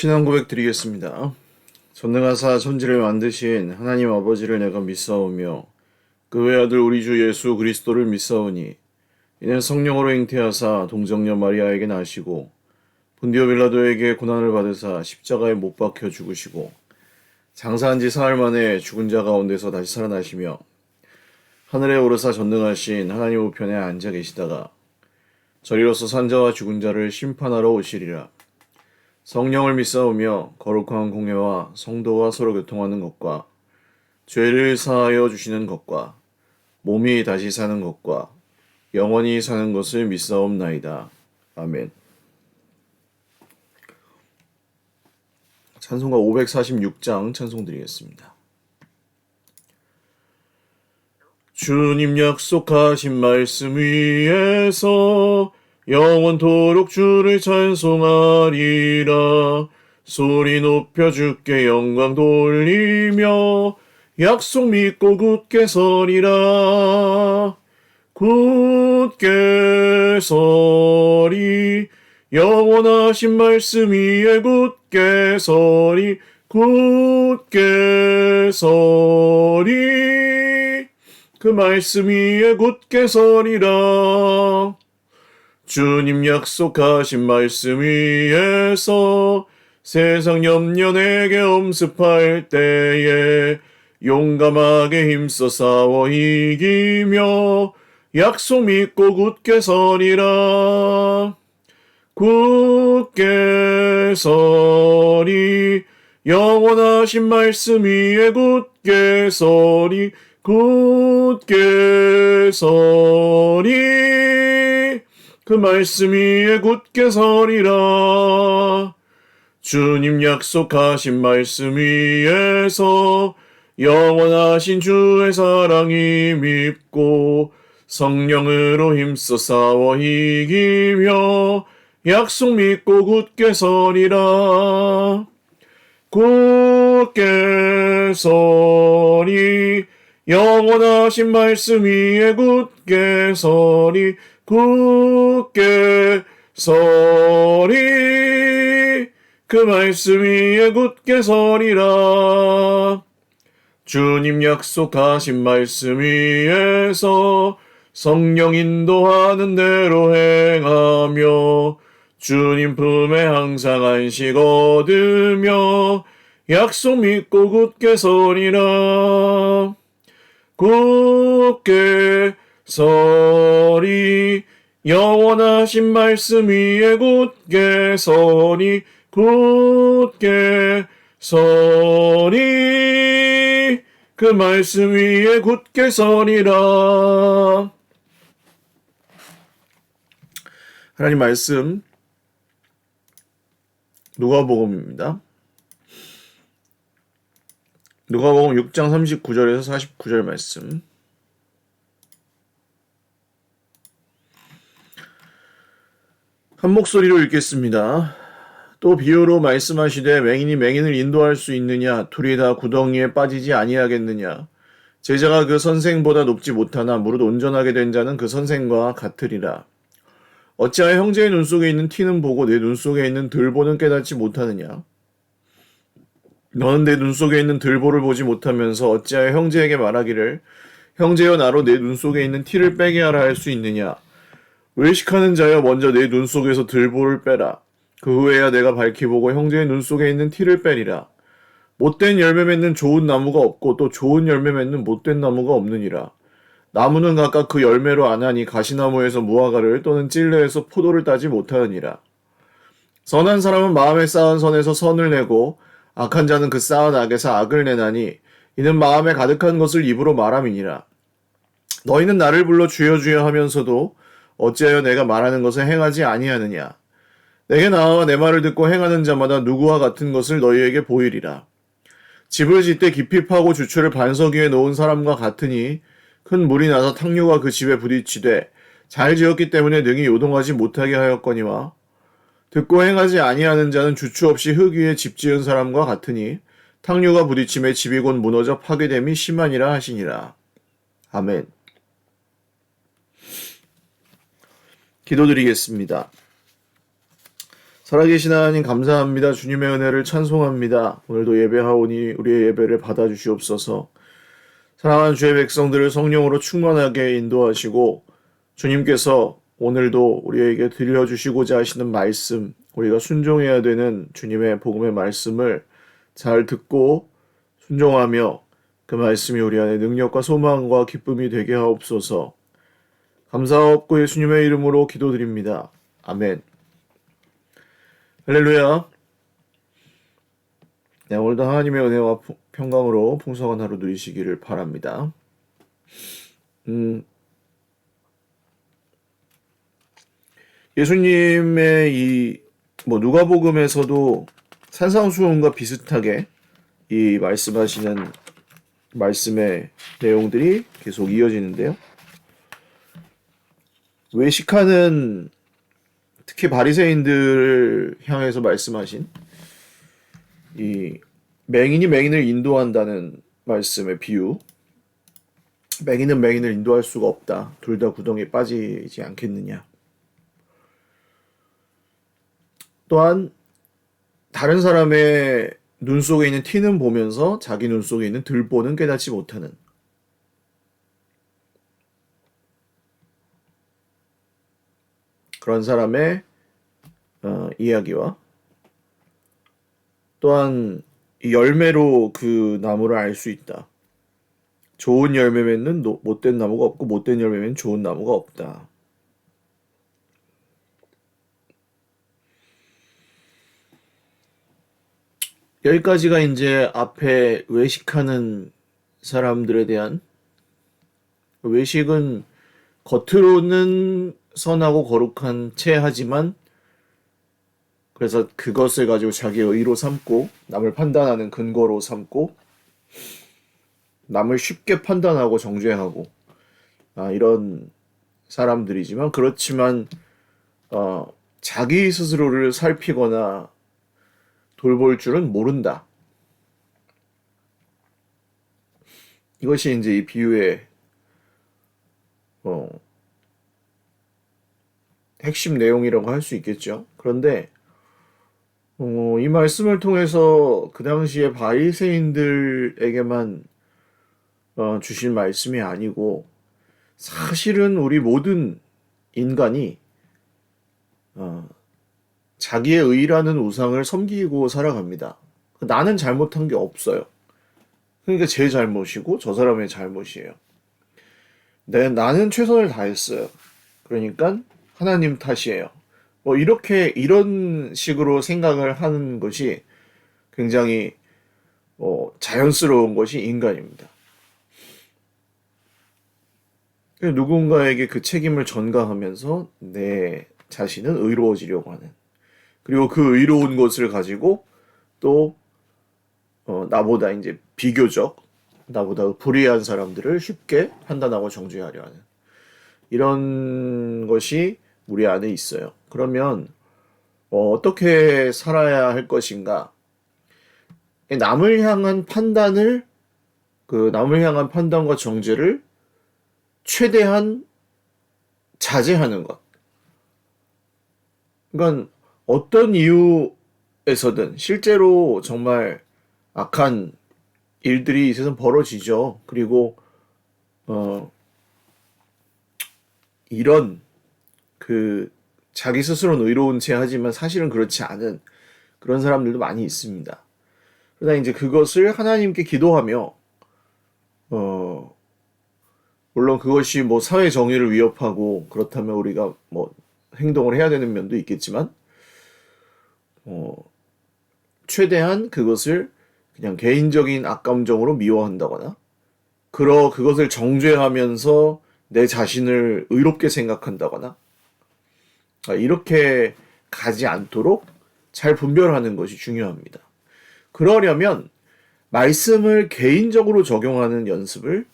신앙 고백 드리겠습니다. 전능하사 천지를 만드신 하나님 아버지를 내가 믿사오며 그 외아들 우리 주 예수 그리스도를 믿사오니 이는 성령으로 잉태하사 동정녀 마리아에게 나시고 본디오 빌라도에게 고난을 받으사 십자가에 못 박혀 죽으시고 장사한 지 사흘 만에 죽은 자 가운데서 다시 살아나시며 하늘에 오르사 전능하신 하나님 우편에 앉아 계시다가 저리로서 산자와 죽은 자를 심판하러 오시리라. 성령을 믿사오며 거룩한 공회와 성도와 서로 교통하는 것과 죄를 사하여 주시는 것과 몸이 다시 사는 것과 영원히 사는 것을 믿사옵나이다. 아멘. 찬송가 546장 찬송 드리겠습니다. 주님 약속하신 말씀 위에서 영원토록 주를 찬송하리라. 소리 높여 주께 영광 돌리며 약속 믿고 굳게 서리라. 굳게 서리 영원하신 말씀 위에 굳게 서리 굳게 서리 그 말씀 위에 굳게 서리라. 주님 약속하신 말씀 위에서 세상 염려 내게 엄습할 때에 용감하게 힘써 싸워 이기며 약속 믿고 굳게 서리라. 굳게 서리 영원하신 말씀 위에 굳게 서리 굳게 서리 그 말씀 위에 굳게 서리라. 주님 약속하신 말씀 위에서 영원하신 주의 사랑이 밉고 성령으로 힘써 싸워 이기며 약속 믿고 굳게 서리라. 굳게 서리 영원하신 말씀 위에 굳게 서리 굳게 서리 그 말씀 위에 굳게 서리라. 주님 약속하신 말씀 위에서 성령 인도하는 대로 행하며 주님 품에 항상 안식 얻으며 약속 믿고 굳게 서리라. 굳게 서리 영원하신 말씀 위에 굳게 서리 굳게 서리 그 말씀 위에 굳게 서리라. 하나님 말씀 누가복음입니다. 누가복음 6장 39절에서 49절 말씀. 한 목소리로 읽겠습니다. 또 비유로 말씀하시되 맹인이 맹인을 인도할 수 있느냐? 둘이 다 구덩이에 빠지지 아니하겠느냐? 제자가 그 선생보다 높지 못하나 무릇 온전하게 된 자는 그 선생과 같으리라. 어찌하여 형제의 눈 속에 있는 티는 보고 내 눈 속에 있는 들보는 깨닫지 못하느냐? 너는 내 눈 속에 있는 들보를 보지 못하면서 어찌하여 형제에게 말하기를 형제여 나로 내 눈 속에 있는 티를 빼게 하라 할 수 있느냐? 외식하는 자여 먼저 내 눈 속에서 들보를 빼라. 그 후에야 내가 밝히 보고 형제의 눈 속에 있는 티를 빼리라. 못된 열매 맺는 좋은 나무가 없고 또 좋은 열매 맺는 못된 나무가 없느니라. 나무는 각각 그 열매로 아나니 가시나무에서 무화과를 또는 찔레에서 포도를 따지 못하느니라. 선한 사람은 마음에 쌓은 선에서 선을 내고 악한 자는 그 쌓은 악에서 악을 내나니 이는 마음에 가득한 것을 입으로 말함이니라. 너희는 나를 불러 주여 주여 하면서도 어찌하여 내가 말하는 것을 행하지 아니하느냐. 내게 나와 내 말을 듣고 행하는 자마다 누구와 같은 것을 너희에게 보이리라. 집을 짓되 깊이 파고 주초를 반석 위에 놓은 사람과 같으니 큰 물이 나서 탕류가 그 집에 부딪히되 잘 지었기 때문에 능히 요동하지 못하게 하였거니와 듣고 행하지 아니하는 자는 주추 없이 흙 위에 집 지은 사람과 같으니 탕류가 부딪힘에 집이 곧 무너져 파괴됨이 심하니라 하시니라. 아멘. 기도드리겠습니다. 살아계신 하나님 감사합니다. 주님의 은혜를 찬송합니다. 오늘도 예배하오니 우리의 예배를 받아주시옵소서. 사랑하는 주의 백성들을 성령으로 충만하게 인도하시고 주님께서 오늘도 우리에게 들려주시고자 하시는 말씀, 우리가 순종해야 되는 주님의 복음의 말씀을 잘 듣고 순종하며 그 말씀이 우리 안에 능력과 소망과 기쁨이 되게 하옵소서. 감사하옵고 예수님의 이름으로 기도드립니다. 아멘. 할렐루야. 네, 오늘도 하나님의 은혜와 평강으로 풍성한 하루 누리시기를 바랍니다. 예수님의 누가복음에서도 산상수훈과 비슷하게 이 말씀하시는 말씀의 내용들이 계속 이어지는데요. 외식하는 특히 바리새인들을 향해서 말씀하신 이 맹인이 맹인을 인도한다는 말씀의 비유, 맹인은 맹인을 인도할 수가 없다. 둘 다 구덩이에 빠지지 않겠느냐. 또한 다른 사람의 눈 속에 있는 티는 보면서 자기 눈 속에 있는 들보는 깨닫지 못하는 그런 사람의 이야기와 또한 열매로 그 나무를 알 수 있다. 좋은 열매 맺는 못된 나무가 없고 못된 열매 맺는 좋은 나무가 없다. 여기까지가 이제 앞에 외식하는 사람들에 대한, 외식은 겉으로는 선하고 거룩한 채 하지만 그래서 그것을 가지고 자기의 의로 삼고 남을 판단하는 근거로 삼고 남을 쉽게 판단하고 정죄하고 이런 사람들이지만, 그렇지만 자기 스스로를 살피거나 돌볼 줄은 모른다. 이것이 이제 이 비유의 핵심 내용이라고 할 수 있겠죠. 그런데 이 말씀을 통해서 그 당시에 바리새인들에게만 주신 말씀이 아니고 사실은 우리 모든 인간이 자기의 의라는 우상을 섬기고 살아갑니다. 나는 잘못한 게 없어요. 그러니까 제 잘못이고 저 사람의 잘못이에요. 나는 최선을 다했어요. 그러니까 하나님 탓이에요. 이런 식으로 생각을 하는 것이 굉장히 자연스러운 것이 인간입니다. 누군가에게 그 책임을 전가하면서 내 자신은 의로워지려고 하는, 그리고 그 의로운 것을 가지고 또 나보다 이제 비교적 나보다 불의한 사람들을 쉽게 판단하고 정죄하려 하는 이런 것이 우리 안에 있어요. 그러면 어떻게 살아야 할 것인가? 남을 향한 판단과 정죄를 최대한 자제하는 것. 그러니까 어떤 이유에서든 실제로 정말 악한 일들이 이 세상 벌어지죠. 그리고 이런 자기 스스로는 의로운 채 하지만 사실은 그렇지 않은 그런 사람들도 많이 있습니다. 그러나 이제 그것을 하나님께 기도하며 물론 그것이 사회 정의를 위협하고 그렇다면 우리가 행동을 해야 되는 면도 있겠지만 최대한 그것을 그냥 개인적인 악감정으로 미워한다거나 그것을 정죄하면서 내 자신을 의롭게 생각한다거나 이렇게 가지 않도록 잘 분별하는 것이 중요합니다. 그러려면 말씀을 개인적으로 적용하는 연습을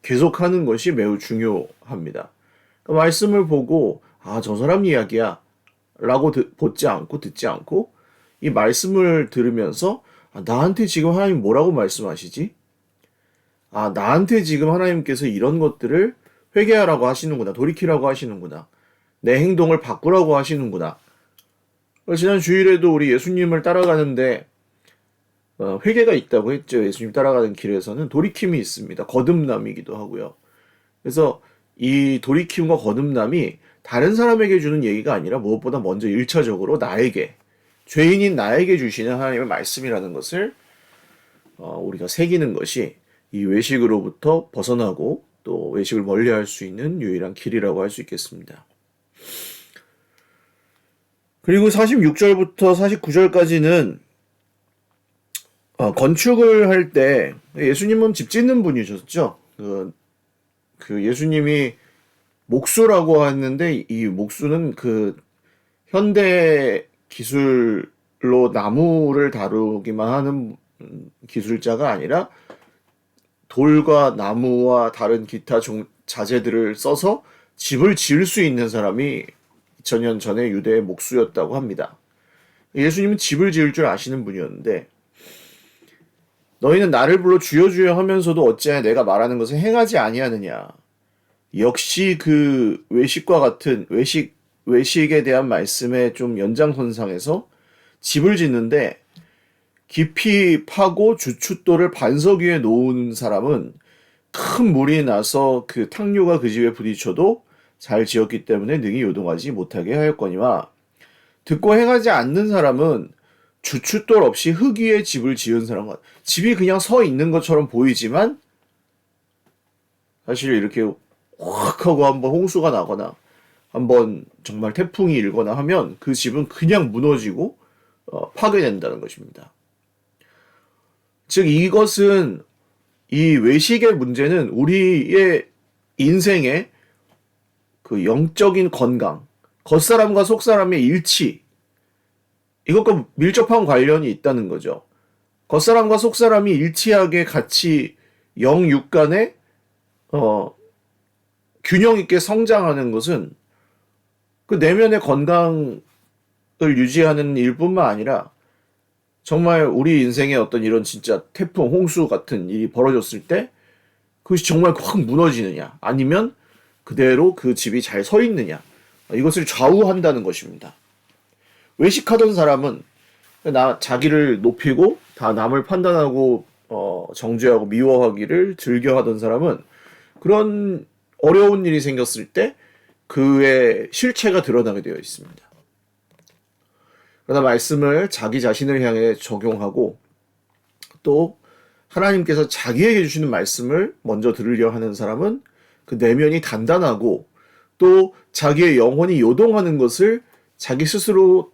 계속하는 것이 매우 중요합니다. 말씀을 보고 저 사람 이야기야 라고 듣지 않고 이 말씀을 들으면서 나한테 지금 하나님 뭐라고 말씀하시지? 나한테 지금 하나님께서 이런 것들을 회개하라고 하시는구나, 돌이키라고 하시는구나. 내 행동을 바꾸라고 하시는구나. 지난 주일에도 우리 예수님을 따라가는데 회개가 있다고 했죠. 예수님 따라가는 길에서는 돌이킴이 있습니다. 거듭남이기도 하고요. 그래서 이 돌이킴과 거듭남이 다른 사람에게 주는 얘기가 아니라 무엇보다 먼저 1차적으로 나에게, 죄인인 나에게 주시는 하나님의 말씀이라는 것을 우리가 새기는 것이 이 외식으로부터 벗어나고 또 외식을 멀리할 수 있는 유일한 길이라고 할 수 있겠습니다. 그리고 46절부터 49절까지는 건축을 할 때 예수님은 집 짓는 분이셨죠. 그 예수님이 목수라고 했는데 이 목수는 그 현대 기술로 나무를 다루기만 하는 기술자가 아니라 돌과 나무와 다른 기타 자재들을 써서 집을 지을 수 있는 사람이 2000년 전에 유대의 목수였다고 합니다. 예수님은 집을 지을 줄 아시는 분이었는데 너희는 나를 불러 주여 주여 하면서도 어찌하여 내가 말하는 것을 행하지 아니하느냐. 역시 그 외식과 같은 외식에 대한 말씀의 좀 연장선상에서 집을 짓는데 깊이 파고 주춧돌을 반석 위에 놓은 사람은 큰 물이 나서 그 탕류가 그 집에 부딪혀도 잘 지었기 때문에 능히 요동하지 못하게 하였거니와 듣고 행하지 않는 사람은 주춧돌 없이 흙 위에 집을 지은 사람과 집이 그냥 서 있는 것처럼 보이지만 사실 이렇게 확 하고 한번 홍수가 나거나 한번 정말 태풍이 일거나 하면 그 집은 그냥 무너지고 파괴된다는 것입니다. 즉 이것은 이 외식의 문제는 우리의 인생의 그 영적인 건강, 겉사람과 속사람의 일치, 이것과 밀접한 관련이 있다는 거죠. 겉사람과 속사람이 일치하게 같이 영육 간에 균형 있게 성장하는 것은 그 내면의 건강을 유지하는 일뿐만 아니라 정말 우리 인생에 어떤 이런 진짜 태풍, 홍수 같은 일이 벌어졌을 때 그것이 정말 확 무너지느냐 아니면 그대로 그 집이 잘 서 있느냐 이것을 좌우한다는 것입니다. 외식하던 사람은 자기를 높이고 다 남을 판단하고 정죄하고 미워하기를 즐겨하던 사람은 그런 어려운 일이 생겼을 때 그의 실체가 드러나게 되어 있습니다. 그러나 말씀을 자기 자신을 향해 적용하고 또 하나님께서 자기에게 주시는 말씀을 먼저 들으려 하는 사람은 그 내면이 단단하고 또 자기의 영혼이 요동하는 것을 자기 스스로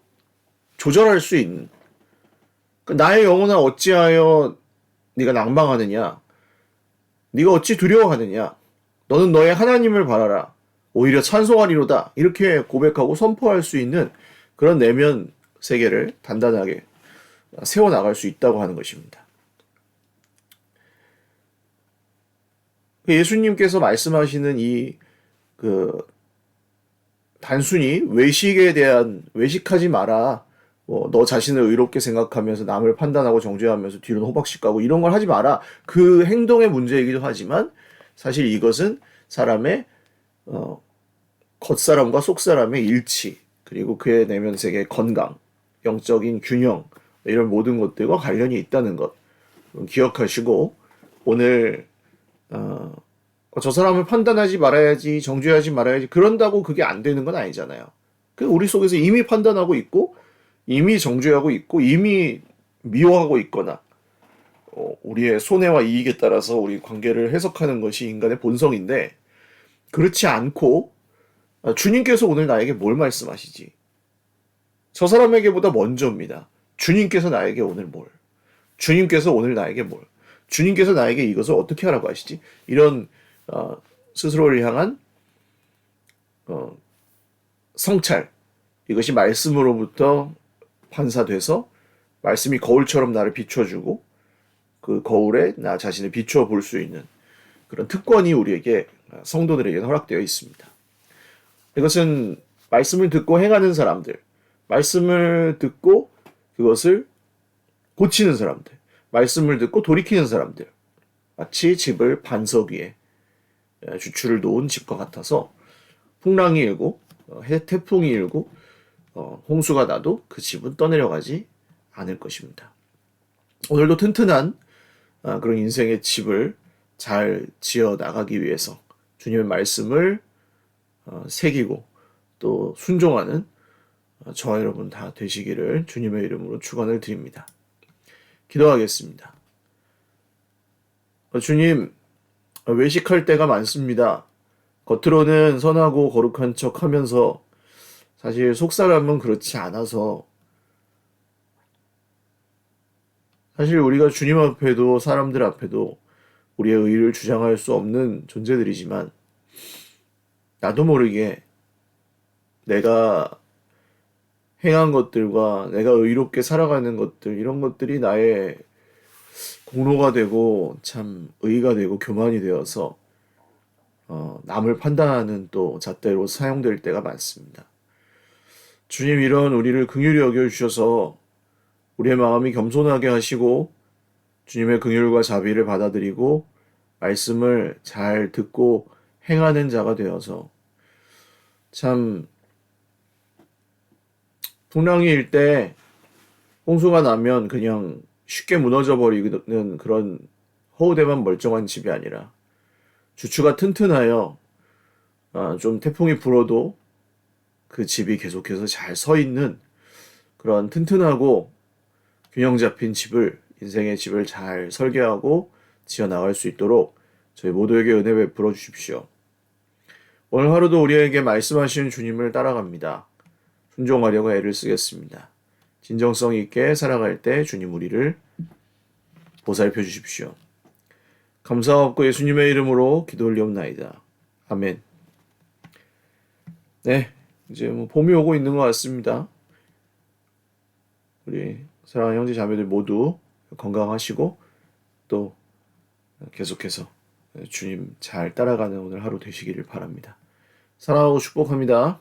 조절할 수 있는 나의 영혼아 어찌하여 네가 낭망하느냐 네가 어찌 두려워하느냐 너는 너의 하나님을 바라라 오히려 찬송하리로다 이렇게 고백하고 선포할 수 있는 그런 내면 세계를 단단하게 세워나갈 수 있다고 하는 것입니다. 예수님께서 말씀하시는 단순히 외식에 대한 외식하지 마라. 너 자신을 의롭게 생각하면서 남을 판단하고 정죄하면서 뒤로는 호박씩 가고 이런 걸 하지 마라. 그 행동의 문제이기도 하지만 사실 이것은 사람의 겉사람과 속사람의 일치 그리고 그의 내면 세계의 건강, 영적인 균형 이런 모든 것들과 관련이 있다는 것 기억하시고 오늘 저 사람을 판단하지 말아야지 정죄하지 말아야지 그런다고 그게 안 되는 건 아니잖아요. 우리 속에서 이미 판단하고 있고 이미 정죄하고 있고 이미 미워하고 있거나 우리의 손해와 이익에 따라서 우리 관계를 해석하는 것이 인간의 본성인데 그렇지 않고 주님께서 오늘 나에게 뭘 말씀하시지? 저 사람에게보다 먼저입니다. 주님께서 나에게 오늘 뭘? 주님께서 오늘 나에게 뭘? 주님께서 나에게 이것을 어떻게 하라고 하시지? 이런 스스로를 향한 성찰 이것이 말씀으로부터 반사돼서 말씀이 거울처럼 나를 비춰주고 그 거울에 나 자신을 비추어 볼 수 있는 그런 특권이 우리에게 성도들에게 허락되어 있습니다. 이것은 말씀을 듣고 행하는 사람들, 말씀을 듣고 그것을 고치는 사람들, 말씀을 듣고 돌이키는 사람들, 마치 집을 반석 위에 주추를 놓은 집과 같아서 풍랑이 일고 태풍이 일고 홍수가 나도 그 집은 떠내려가지 않을 것입니다. 오늘도 튼튼한 그런 인생의 집을 잘 지어 나가기 위해서 주님의 말씀을 새기고 또 순종하는 저와 여러분 다 되시기를 주님의 이름으로 축원을 드립니다. 기도하겠습니다. 주님, 외식할 때가 많습니다. 겉으로는 선하고 거룩한 척 하면서 사실 속사람은 그렇지 않아서 사실 우리가 주님 앞에도 사람들 앞에도 우리의 의를 주장할 수 없는 존재들이지만 나도 모르게 내가 행한 것들과 내가 의롭게 살아가는 것들 이런 것들이 나의 공로가 되고 참 의가 되고 교만이 되어서 남을 판단하는 또 잣대로 사용될 때가 많습니다. 주님 이런 우리를 긍휼히 여겨주셔서 우리의 마음이 겸손하게 하시고 주님의 긍휼과 자비를 받아들이고 말씀을 잘 듣고 행하는 자가 되어서 참 풍랑이 일 때 홍수가 나면 그냥 쉽게 무너져 버리는 그런 허우대만 멀쩡한 집이 아니라 주추가 튼튼하여 좀 태풍이 불어도 그 집이 계속해서 잘 서 있는 그런 튼튼하고 균형 잡힌 집을 인생의 집을 잘 설계하고 지어 나갈 수 있도록 저희 모두에게 은혜 베풀어 주십시오. 오늘 하루도 우리에게 말씀하시는 주님을 따라갑니다. 순종하려고 애를 쓰겠습니다. 진정성 있게 살아갈 때 주님 우리를 보살펴 주십시오. 감사하옵고 예수님의 이름으로 기도 올리옵나이다. 아멘. 네, 이제 봄이 오고 있는 것 같습니다. 우리 사랑하는 형제 자매들 모두 건강하시고 또 계속해서 주님 잘 따라가는 오늘 하루 되시기를 바랍니다. 사랑하고 축복합니다.